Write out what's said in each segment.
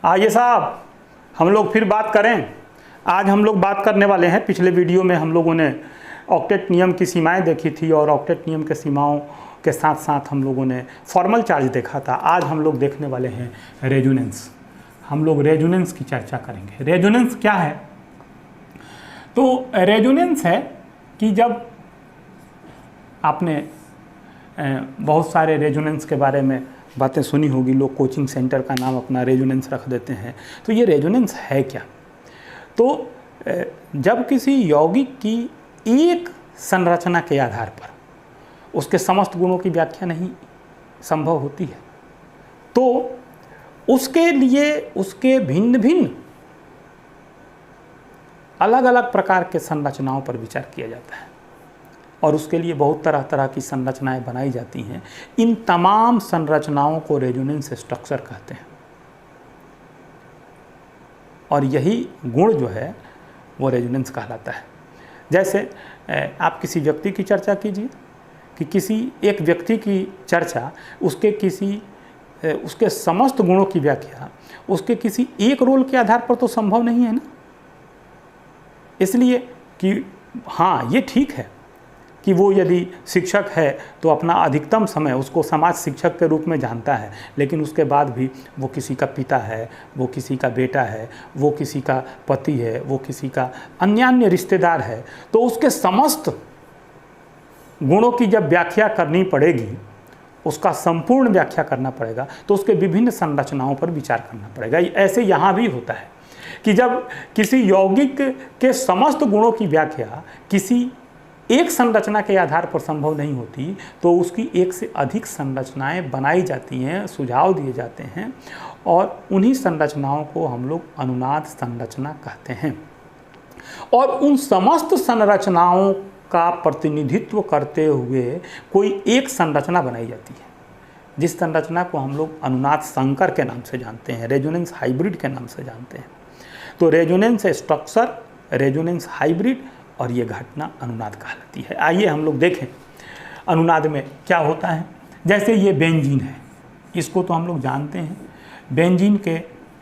आइए साहब, हम लोग फिर बात करें। आज हम लोग बात करने वाले हैं, पिछले वीडियो में हम लोगों ने ऑक्टेट नियम की सीमाएं देखी थी और ऑक्टेट नियम के सीमाओं के साथ साथ हम लोगों ने फॉर्मल चार्ज देखा था। आज हम लोग देखने वाले हैं रेजोनेंस। हम लोग रेजोनेंस की चर्चा करेंगे। रेजोनेंस क्या है? तो रेजोनेंस है कि जब आपने बहुत सारे रेजोनेंस के बारे में बातें सुनी होगी, लोग कोचिंग सेंटर का नाम अपना रेजोनेंस रख देते हैं। तो ये रेजोनेंस है क्या? तो जब किसी यौगिक की एक संरचना के आधार पर उसके समस्त गुणों की व्याख्या नहीं संभव होती है, तो उसके लिए उसके भिन्न भिन्न अलग अलग प्रकार के संरचनाओं पर विचार किया जाता है और उसके लिए बहुत तरह तरह की संरचनाएं बनाई जाती हैं। इन तमाम संरचनाओं को रेजोनेंस स्ट्रक्चर कहते हैं और यही गुण जो है वो रेजोनेंस कहलाता है। जैसे आप किसी व्यक्ति की चर्चा कीजिए कि किसी एक व्यक्ति की चर्चा उसके समस्त गुणों की व्याख्या उसके किसी एक रोल के आधार पर तो संभव नहीं है ना। इसलिए कि हाँ, ये ठीक है कि वो यदि शिक्षक है तो अपना अधिकतम समय उसको समाज शिक्षक के रूप में जानता है, लेकिन उसके बाद भी वो किसी का पिता है, वो किसी का बेटा है, वो किसी का पति है, वो किसी का अन्य रिश्तेदार है। तो उसके समस्त गुणों की जब व्याख्या करनी पड़ेगी, उसका संपूर्ण व्याख्या करना पड़ेगा, तो उसके विभिन्न संरचनाओं पर विचार करना पड़ेगा। ऐसे यहाँ भी होता है कि जब किसी यौगिक के समस्त गुणों की व्याख्या किसी एक संरचना के आधार पर संभव नहीं होती, तो उसकी एक से अधिक संरचनाएं बनाई जाती हैं, सुझाव दिए जाते हैं और उन्हीं संरचनाओं को हम लोग अनुनाद संरचना कहते हैं। और उन समस्त संरचनाओं का प्रतिनिधित्व करते हुए कोई एक संरचना बनाई जाती है, जिस संरचना को हम लोग अनुनाद संकर के नाम से जानते हैं, रेजोनेंस हाइब्रिड के नाम से जानते हैं। तो रेजोनेंस स्ट्रक्चर, रेजोनेंस हाइब्रिड और ये घटना अनुनाद कहलाती है। आइए हम लोग देखें अनुनाद में क्या होता है। जैसे ये बेंजीन है, इसको तो हम लोग जानते हैं। बेंजीन के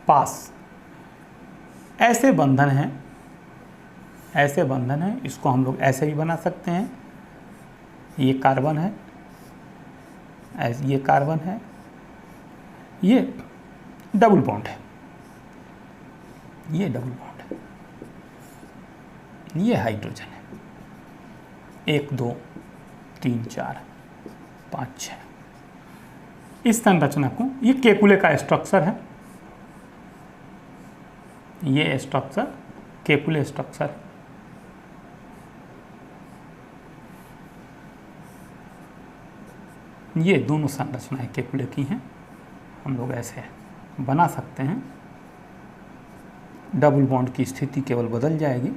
पास ऐसे बंधन हैं, इसको हम लोग ऐसे ही बना सकते हैं। ये कार्बन है, ये कार्बन है, ये डबल बॉन्ड है, ये डबल बॉन्ड है, ये हाइड्रोजन है। 1 2 3 4 5 6 इस संरचना को, ये केकुले का स्ट्रक्चर है। ये स्ट्रक्चर केकुले स्ट्रक्चर है। ये दोनों संरचनाएं केकुले की हैं। हम लोग ऐसे बना सकते हैं। डबल बॉन्ड की स्थिति केवल बदल जाएगी।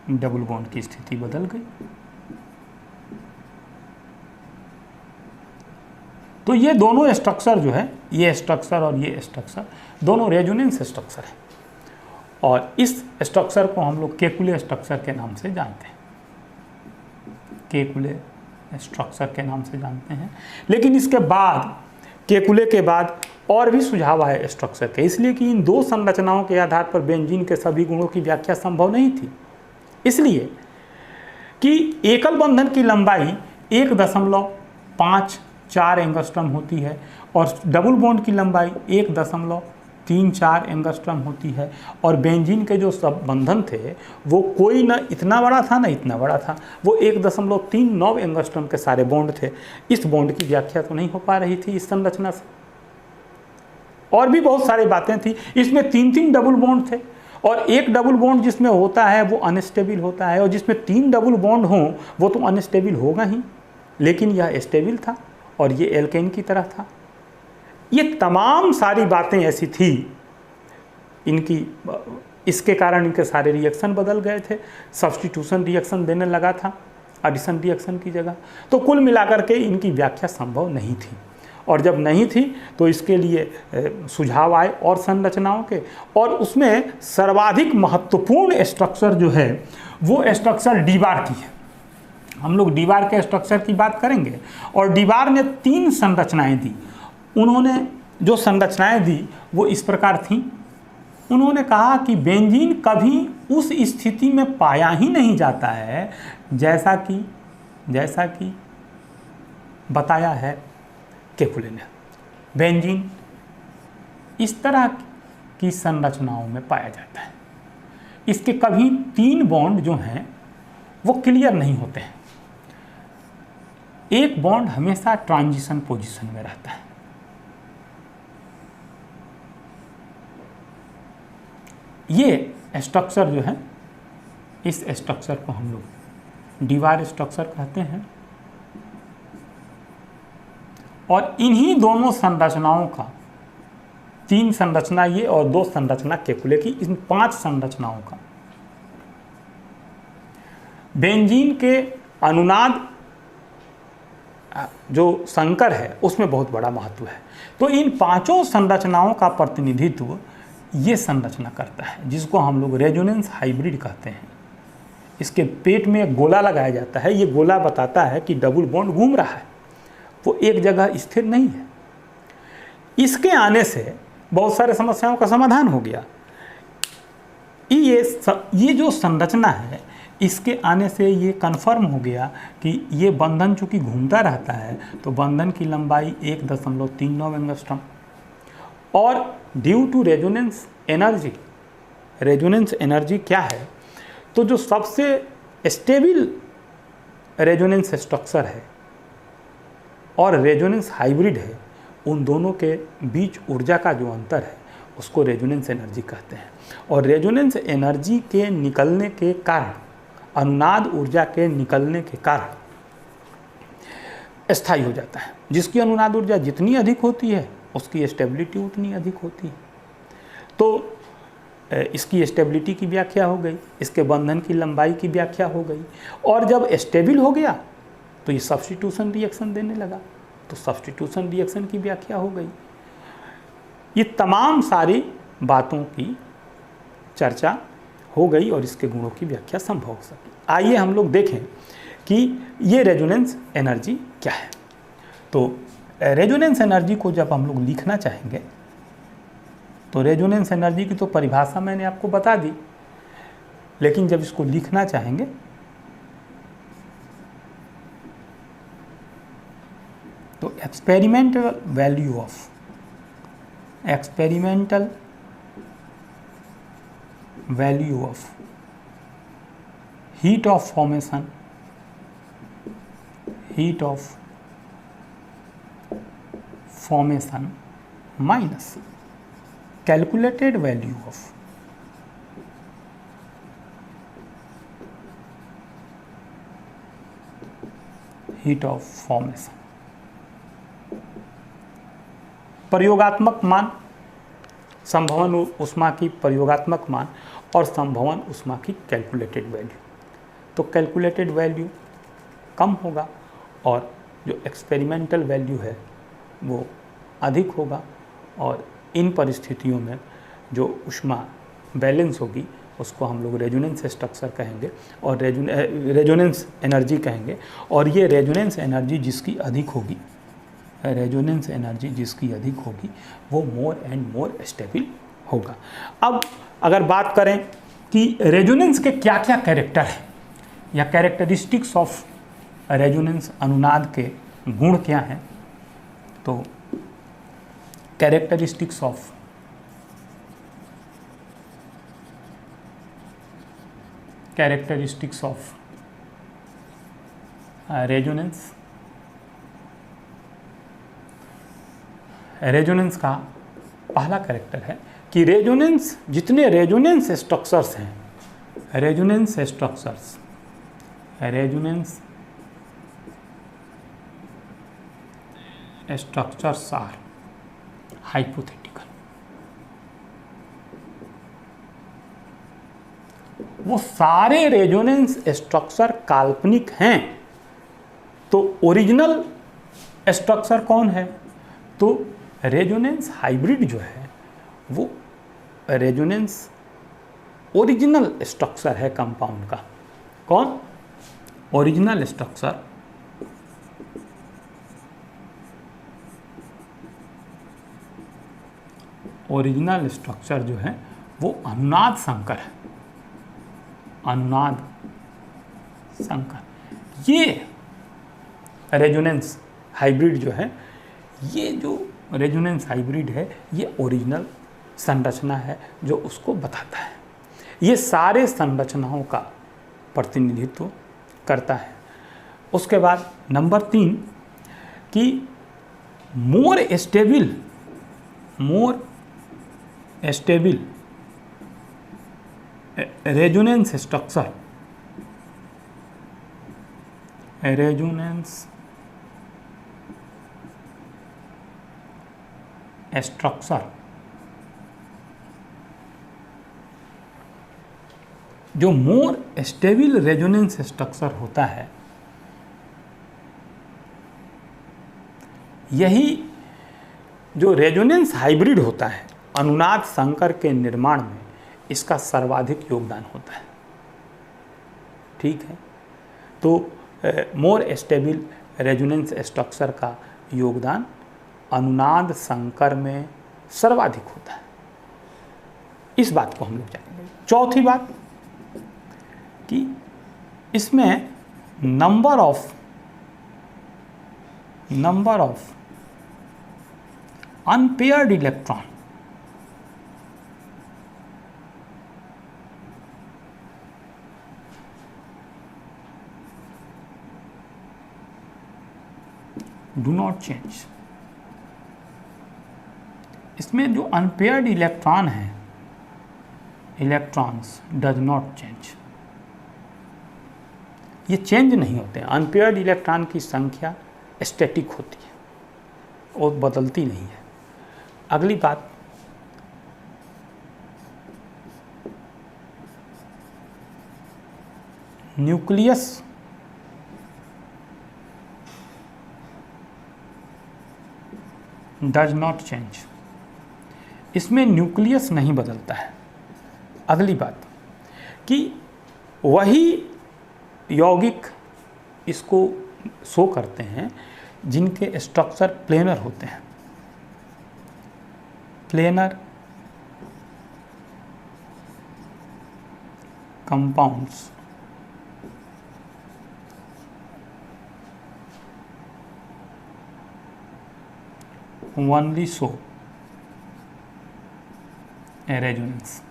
डबल बॉन्ड की स्थिति बदल गई। तो ये दोनों स्ट्रक्चर जो है, ये स्ट्रक्चर और ये स्ट्रक्चर दोनों रेजोनेंस स्ट्रक्चर है और इस स्ट्रक्चर को हम लोग केकुले स्ट्रक्चर के नाम से जानते हैं। केकुले स्ट्रक्चर के नाम से जानते हैं। लेकिन इसके बाद, केकुले के बाद और भी सुझाव आए स्ट्रक्चर के, इसलिए कि इन दो संरचनाओं के आधार पर बेंजीन के सभी गुणों की व्याख्या संभव नहीं थी। इसलिए कि एकल बंधन की लंबाई 1.54 एंगस्ट्रम होती है और डबल बॉन्ड की लंबाई 1.34 एंगस्ट्रम होती है और बेंजीन के जो सब बंधन थे वो कोई ना इतना बड़ा था ना इतना बड़ा था, वो 1.39 एंगस्ट्रम के सारे बॉन्ड थे। इस बॉन्ड की व्याख्या तो नहीं हो पा रही थी इस संरचना से। और भी बहुत सारी बातें थी। इसमें 3 डबल बॉन्ड थे और एक डबल बॉन्ड जिसमें होता है वो अनस्टेबल होता है और जिसमें 3 डबल बॉन्ड हों वो तो अनस्टेबल होगा ही, लेकिन यह स्टेबल था और ये एल्केन की तरह था। ये तमाम सारी बातें ऐसी थी इनकी, इसके कारण इनके सारे रिएक्शन बदल गए थे। सब्स्टिट्यूशन रिएक्शन देने लगा था एडिशन रिएक्शन की जगह। तो कुल मिलाकर के इनकी व्याख्या संभव नहीं थी और जब नहीं थी तो इसके लिए सुझाव आए और संरचनाओं के, और उसमें सर्वाधिक महत्वपूर्ण स्ट्रक्चर जो है वो स्ट्रक्चर डी बार की है। हम लोग डीबार के स्ट्रक्चर की बात करेंगे। और डीबार ने 3 संरचनाएं दी। उन्होंने जो संरचनाएं दी वो इस प्रकार थीं। उन्होंने कहा कि बेंजीन कभी उस स्थिति में पाया ही नहीं जाता है जैसा कि बताया है केकुले ने। बेंजीन इस तरह की संरचनाओं में पाया जाता है। इसके कभी 3 बॉन्ड जो हैं वो क्लियर नहीं होते हैं। एक बॉन्ड हमेशा ट्रांजिशन पोजीशन में रहता है। ये स्ट्रक्चर जो है, इस स्ट्रक्चर को हम लोग डीबार स्ट्रक्चर कहते हैं। और इन्हीं दोनों संरचनाओं का, 3 संरचना ये और 2 संरचना केकुले की, इन 5 संरचनाओं का बेंजीन के अनुनाद जो संकर है उसमें बहुत बड़ा महत्व है। तो इन 5 संरचनाओं का प्रतिनिधित्व ये संरचना करता है, जिसको हम लोग रेजोनेंस हाइब्रिड कहते हैं। इसके पेट में एक गोला लगाया जाता है। ये गोला बताता है कि डबल बॉन्ड घूम रहा है, वो एक जगह स्थिर नहीं है। इसके आने से बहुत सारे समस्याओं का समाधान हो गया। ये जो संरचना है, इसके आने से ये कन्फर्म हो गया कि ये बंधन चूँकि घूमता रहता है तो बंधन की लंबाई 1.39 एंगस्ट्रॉम। और ड्यू टू रेजोनेंस एनर्जी क्या है, तो जो सबसे स्टेबल रेजोनेंस स्ट्रक्चर है और रेजोनेंस हाइब्रिड है, उन दोनों के बीच ऊर्जा का जो अंतर है उसको रेजोनेंस एनर्जी कहते हैं। और रेजोनेंस एनर्जी के निकलने के कारण, अनुनाद ऊर्जा के निकलने के कारण स्थायी हो जाता है। जिसकी अनुनाद ऊर्जा जितनी अधिक होती है उसकी स्टेबिलिटी उतनी अधिक होती है। तो इसकी स्टेबिलिटी की व्याख्या हो गई, इसके बंधन की लंबाई की व्याख्या हो गई। और जब स्टेबल हो गया तो ये सब्स्टिट्यूशन रिएक्शन देने लगा, तो सब्स्टिट्यूशन रिएक्शन की व्याख्या हो गई। ये तमाम सारी बातों की चर्चा हो गई और इसके गुणों की व्याख्या संभव हो सकी। आइए हम लोग देखें कि ये रेजोनेंस एनर्जी क्या है। तो रेजोनेंस एनर्जी को जब हम लोग लिखना चाहेंगे तो रेजोनेंस एनर्जी की तो परिभाषा मैंने आपको बता दी, लेकिन जब इसको लिखना चाहेंगे तो experimental value of heat of formation minus calculated value of heat of formation। प्रयोगात्मक मान, संभवन ऊष्मा की प्रयोगात्मक मान और संभवन ऊष्मा की कैलकुलेटेड वैल्यू। तो कैलकुलेटेड वैल्यू कम होगा और जो एक्सपेरिमेंटल वैल्यू है वो अधिक होगा। और इन परिस्थितियों में जो ऊष्मा बैलेंस होगी उसको हम लोग रेजोनेंस स्ट्रक्चर कहेंगे और रेजोनेंस एनर्जी कहेंगे। और ये रेजोनेंस एनर्जी जिसकी अधिक होगी, वो मोर एंड मोर स्टेबल होगा। अब अगर बात करें कि रेजोनेंस के क्या क्या कैरेक्टर हैं या कैरेक्टरिस्टिक्स ऑफ रेजोनेंस, अनुनाद के गुण क्या हैं, तो कैरेक्टरिस्टिक्स ऑफ रेजोनेंस का पहला कैरेक्टर है कि रेजोनेंस, जितने रेजोनेंस स्ट्रक्चर्स हैं, रेजोनेंस स्ट्रक्चर्स आर हाइपोथेटिकल। वो सारे रेजोनेंस स्ट्रक्चर काल्पनिक हैं। तो ओरिजिनल स्ट्रक्चर कौन है? तो रेजोनेंस हाइब्रिड जो है वो रेजोनेंस ओरिजिनल स्ट्रक्चर है कंपाउंड का। कौन? ओरिजिनल स्ट्रक्चर जो है वो अनुनाद संकर है। अनुनाद संकर ये रेजोनेंस हाइब्रिड जो है, ये जो रेजोनेंस हाइब्रिड है ये ओरिजिनल संरचना है जो उसको बताता है। ये सारे संरचनाओं का प्रतिनिधित्व करता है। उसके बाद नंबर 3 कि मोर स्टेबल रेजोनेंस स्ट्रक्चर जो मोर स्टेबल रेजोनेंस स्ट्रक्चर होता है, यही जो रेजोनेंस हाइब्रिड होता है अनुनाद संकर के निर्माण में इसका सर्वाधिक योगदान होता है। ठीक है, तो मोर स्टेबल रेजोनेंस स्ट्रक्चर का योगदान अनुनाद संकर में सर्वाधिक होता है। इस बात को हम लोग जानेंगे। चौथी बात कि इसमें number of unpaired electron do not change. इसमें जो अनपेयर्ड इलेक्ट्रॉन है, इलेक्ट्रॉन्स डज नॉट चेंज, ये चेंज नहीं होते हैं। अनपेयर्ड इलेक्ट्रॉन की संख्या स्टैटिक होती है और बदलती नहीं है। अगली बात, न्यूक्लियस डज नॉट चेंज, इसमें न्यूक्लियस नहीं बदलता है। अगली बात कि वही यौगिक इसको शो करते हैं जिनके स्ट्रक्चर प्लेनर होते हैं। Planar compounds only show a resonance।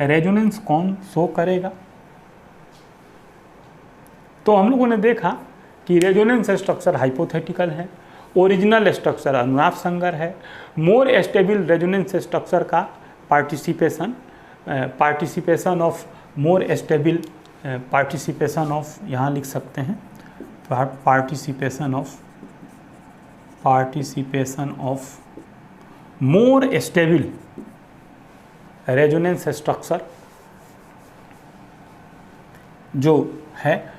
Resonance कौन शो करेगा? तो हम लोगों ने देखा कि रेजोनेंस स्ट्रक्चर हाइपोथेटिकल है, ओरिजिनल स्ट्रक्चर अनुनाद संकर है, मोर स्टेबल रेजोनेंस स्ट्रक्चर का participation of more stable participation of, यहाँ लिख सकते हैं participation of more stable resonance structure जो है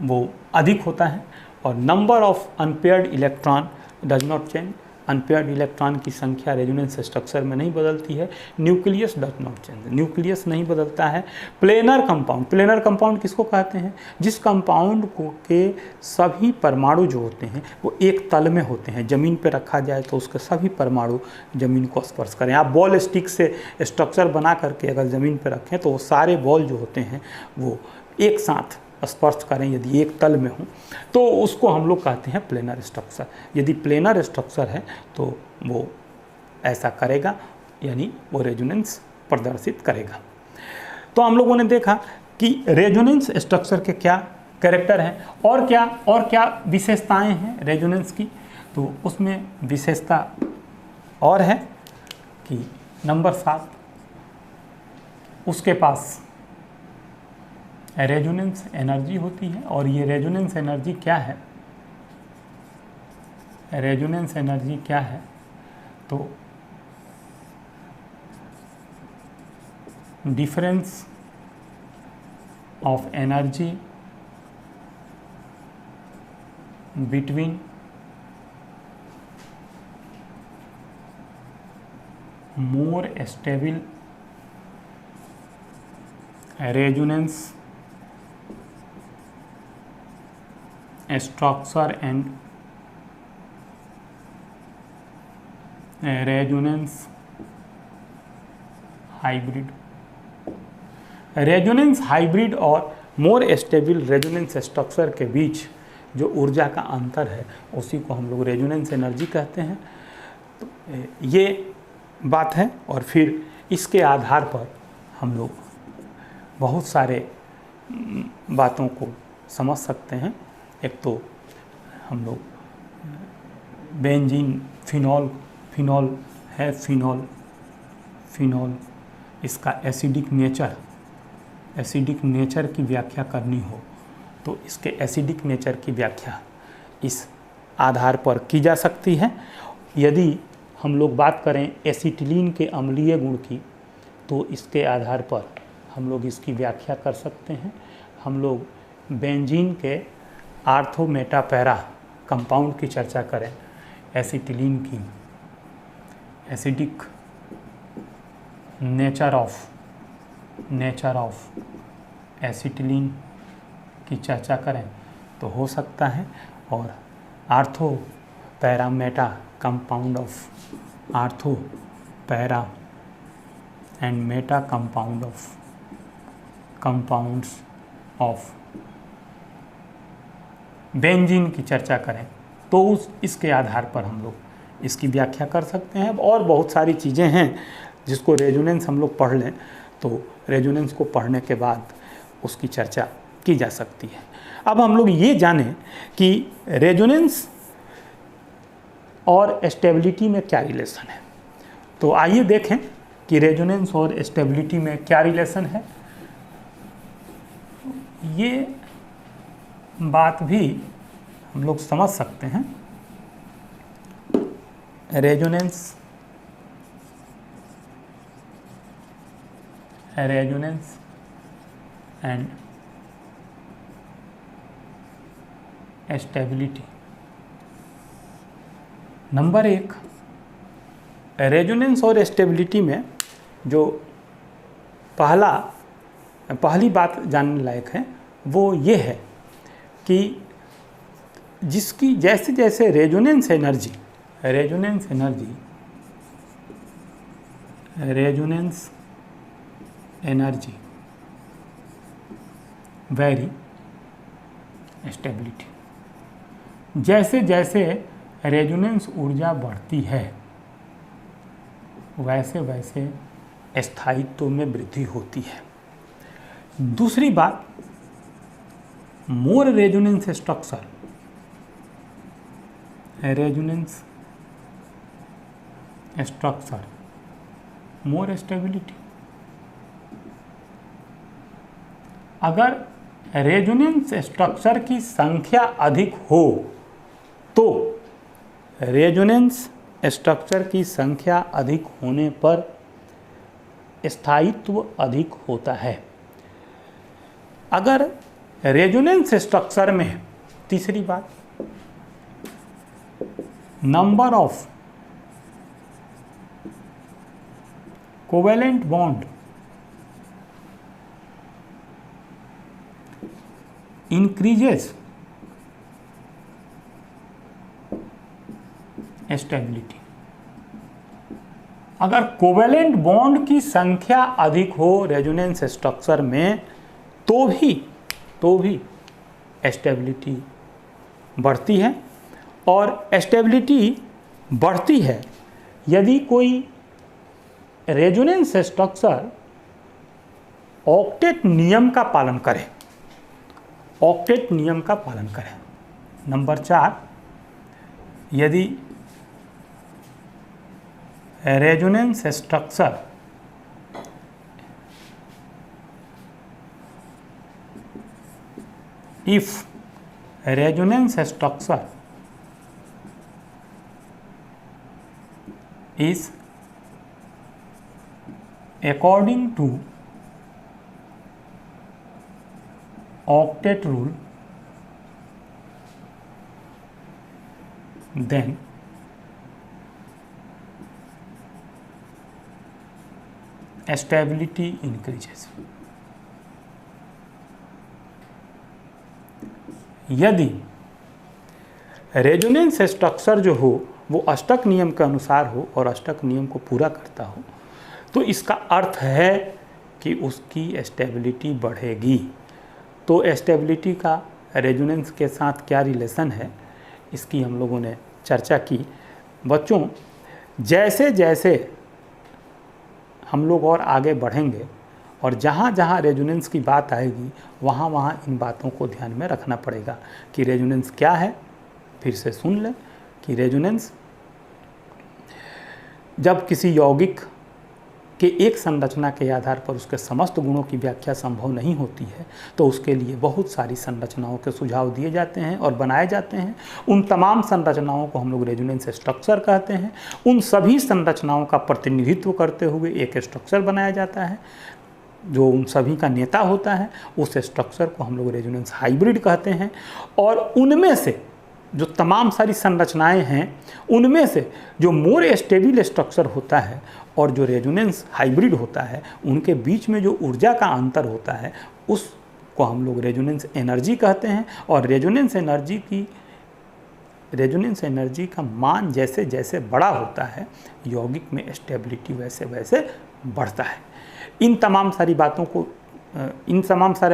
वो अधिक होता है। और number of unpaired electron does not change, unpaired electron की संख्या रेजोनेंस स्ट्रक्चर में नहीं बदलती है। Nucleus does not change, nucleus नहीं बदलता है। प्लेनर कंपाउंड किसको कहते हैं? जिस कंपाउंड को के सभी परमाणु जो होते हैं वो एक तल में होते हैं। ज़मीन पे रखा जाए तो उसके सभी परमाणु ज़मीन को स्पर्श करें। आप बॉल स्टिक से स्ट्रक्चर बना करके अगर ज़मीन पे रखें तो वो सारे बॉल जो होते हैं वो एक साथ स्पर्श करें यदि एक तल में हो तो उसको हम लोग कहते हैं प्लेनर स्ट्रक्चर। यदि प्लेनर स्ट्रक्चर है तो वो ऐसा करेगा, यानी वो रेजोनेंस प्रदर्शित करेगा। तो हम लोगों ने देखा कि रेजोनेंस स्ट्रक्चर के क्या कैरेक्टर हैं और क्या विशेषताएं हैं रेजोनेंस की। तो उसमें विशेषता और है कि नंबर 7, उसके पास रेजोनेंस एनर्जी होती है। और ये रेजोनेंस एनर्जी क्या है? रेजोनेंस एनर्जी क्या है? तो difference of energy between more stable resonance structure and resonance hybrid। Resonance hybrid और मोर स्टेबल रेजोनेंस स्ट्रक्चर के बीच जो ऊर्जा का अंतर है उसी को हम लोग रेजोनेंस एनर्जी कहते हैं। तो ये बात है, और फिर इसके आधार पर हम लोग बहुत सारे बातों को समझ सकते हैं। एक तो हम लोग बेंजीन, फिनॉल है, फिनॉल इसका एसिडिक नेचर की व्याख्या करनी हो तो इसके एसिडिक नेचर की व्याख्या इस आधार पर की जा सकती है। यदि हम लोग बात करें एसिटिलीन के अम्लीय गुण की तो इसके आधार पर हम लोग इसकी व्याख्या कर सकते हैं। हम लोग बेंजीन के आर्थो मेटा पैरा कंपाउंड की चर्चा करें, एसिटिलीन की एसिडिक नेचर ऑफ एसिटिलीन की चर्चा करें तो हो सकता है। और ortho para Meta compound of ortho para and Meta compounds of benzene की चर्चा करें तो इसके आधार पर हम लोग इसकी व्याख्या कर सकते हैं। और बहुत सारी चीज़ें हैं जिसको रेजोनेंस हम लोग पढ़ लें तो रेजोनेंस को पढ़ने के बाद उसकी चर्चा की जा सकती है। अब हम लोग ये जानें कि रेजोनेंस और स्टेबिलिटी में क्या रिलेशन है। तो आइए देखें कि रेजोनेंस और स्टेबिलिटी में क्या रिलेशन है। ये बात भी हम लोग समझ सकते हैं। Resonance and stability. Number 1, resonance और स्टेबिलिटी में जो पहली बात जानने लायक है वो ये है कि जिसकी जैसे जैसे रेजोनेंस एनर्जी वेरी स्टेबिलिटी, जैसे जैसे रेजोनेंस ऊर्जा बढ़ती है वैसे वैसे स्थायित्व में वृद्धि होती है। दूसरी बात, मोर रेजोनेंस स्ट्रक्चर मोर स्टेबिलिटी। अगर रेजोनेंस स्ट्रक्चर की संख्या अधिक हो तो रेजोनेंस स्ट्रक्चर की संख्या अधिक होने पर स्थायित्व अधिक होता है। अगर रेजोनेंस स्ट्रक्चर में, तीसरी बात, number of covalent bond increases stability. अगर कोवेलेंट बॉन्ड की संख्या अधिक हो रेजोनेंस स्ट्रक्चर में तो भी स्टेबिलिटी बढ़ती है। और स्टेबिलिटी बढ़ती है यदि कोई रेजोनेंस स्ट्रक्चर ऑक्टेट नियम का पालन करे। नंबर 4, यदि resonance structure if resonance structure is according to octet rule, then stability increases. यदि रेजोनेंस स्ट्रक्चर जो हो वो अष्टक नियम के अनुसार हो और अष्टक नियम को पूरा करता हो, तो इसका अर्थ है कि उसकी स्टेबिलिटी बढ़ेगी। तो स्टेबिलिटी का रेजोनेंस के साथ क्या रिलेशन है, इसकी हम लोगों ने चर्चा की। बच्चों, जैसे जैसे हम लोग और आगे बढ़ेंगे और जहाँ जहाँ रेजोनेंस की बात आएगी वहाँ वहाँ इन बातों को ध्यान में रखना पड़ेगा कि रेजोनेंस क्या है। फिर से सुन लें कि रेजोनेंस जब किसी यौगिक के एक संरचना के आधार पर उसके समस्त गुणों की व्याख्या संभव नहीं होती है तो उसके लिए बहुत सारी संरचनाओं के सुझाव दिए जाते हैं और बनाए जाते हैं। उन तमाम संरचनाओं को हम लोग रेजोनेंस स्ट्रक्चर कहते हैं। उन सभी संरचनाओं का प्रतिनिधित्व करते हुए एक स्ट्रक्चर बनाया जाता है जो उन सभी का नेता होता है। उस स्ट्रक्चर को हम लोग रेजोनेंस हाइब्रिड कहते हैं। और उनमें से जो तमाम सारी संरचनाएं हैं उनमें से जो मोर स्टेबल स्ट्रक्चर होता है और जो रेजोनेंस हाइब्रिड होता है उनके बीच में जो ऊर्जा का अंतर होता है उसको हम लोग रेजोनेंस एनर्जी कहते हैं। और रेजोनेंस एनर्जी का मान जैसे जैसे बड़ा होता है यौगिक में स्टेबिलिटी वैसे वैसे बढ़ता है। इन तमाम सारे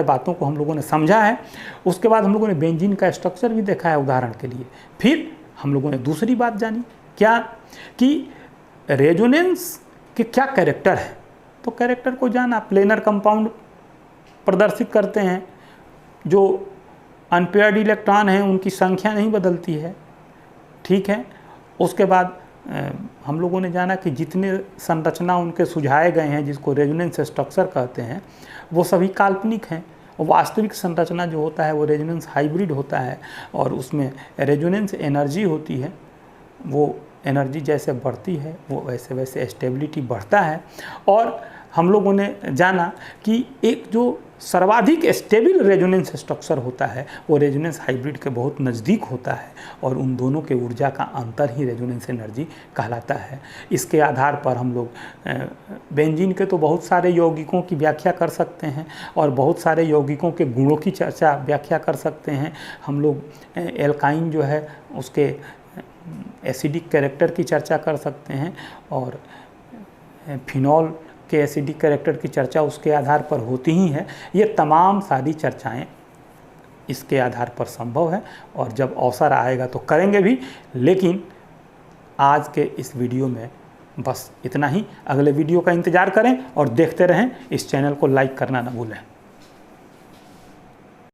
बातों को हम लोगों ने समझा है। उसके बाद हम लोगों ने बेंजीन का स्ट्रक्चर भी देखा है उदाहरण के लिए। फिर हम लोगों ने दूसरी बात जानी क्या कि रेजोनेंस के क्या कैरेक्टर है। तो कैरेक्टर को जाना, प्लेनर कंपाउंड प्रदर्शित करते हैं, जो अनपेयर्ड इलेक्ट्रॉन हैं उनकी संख्या नहीं बदलती है, ठीक है। उसके बाद हम लोगों ने जाना कि जितने संरचना उनके सुझाए गए हैं जिसको रेजोनेंस स्ट्रक्चर कहते हैं वो सभी काल्पनिक हैं। और वास्तविक संरचना जो होता है वो रेजोनेंस हाइब्रिड होता है और उसमें रेजोनेंस एनर्जी होती है। वो एनर्जी जैसे बढ़ती है वो वैसे वैसे स्टेबिलिटी बढ़ता है। और हम लोगों ने जाना कि एक जो सर्वाधिक स्टेबल रेजोनेंस स्ट्रक्चर होता है वो रेजोनेंस हाइब्रिड के बहुत नज़दीक होता है और उन दोनों के ऊर्जा का अंतर ही रेजोनेंस एनर्जी कहलाता है। इसके आधार पर हम लोग बेंजीन के तो बहुत सारे यौगिकों की व्याख्या कर सकते हैं और बहुत सारे यौगिकों के गुणों की चर्चा व्याख्या कर सकते हैं। हम लोग एल्काइन जो है उसके एसिडिक कैरेक्टर की चर्चा कर सकते हैं और फिनॉल के एसिडिक कैरेक्टर की चर्चा उसके आधार पर होती ही है। ये तमाम सारी चर्चाएं इसके आधार पर संभव है और जब अवसर आएगा तो करेंगे भी। लेकिन आज के इस वीडियो में बस इतना ही। अगले वीडियो का इंतज़ार करें और देखते रहें। इस चैनल को लाइक करना ना भूलें।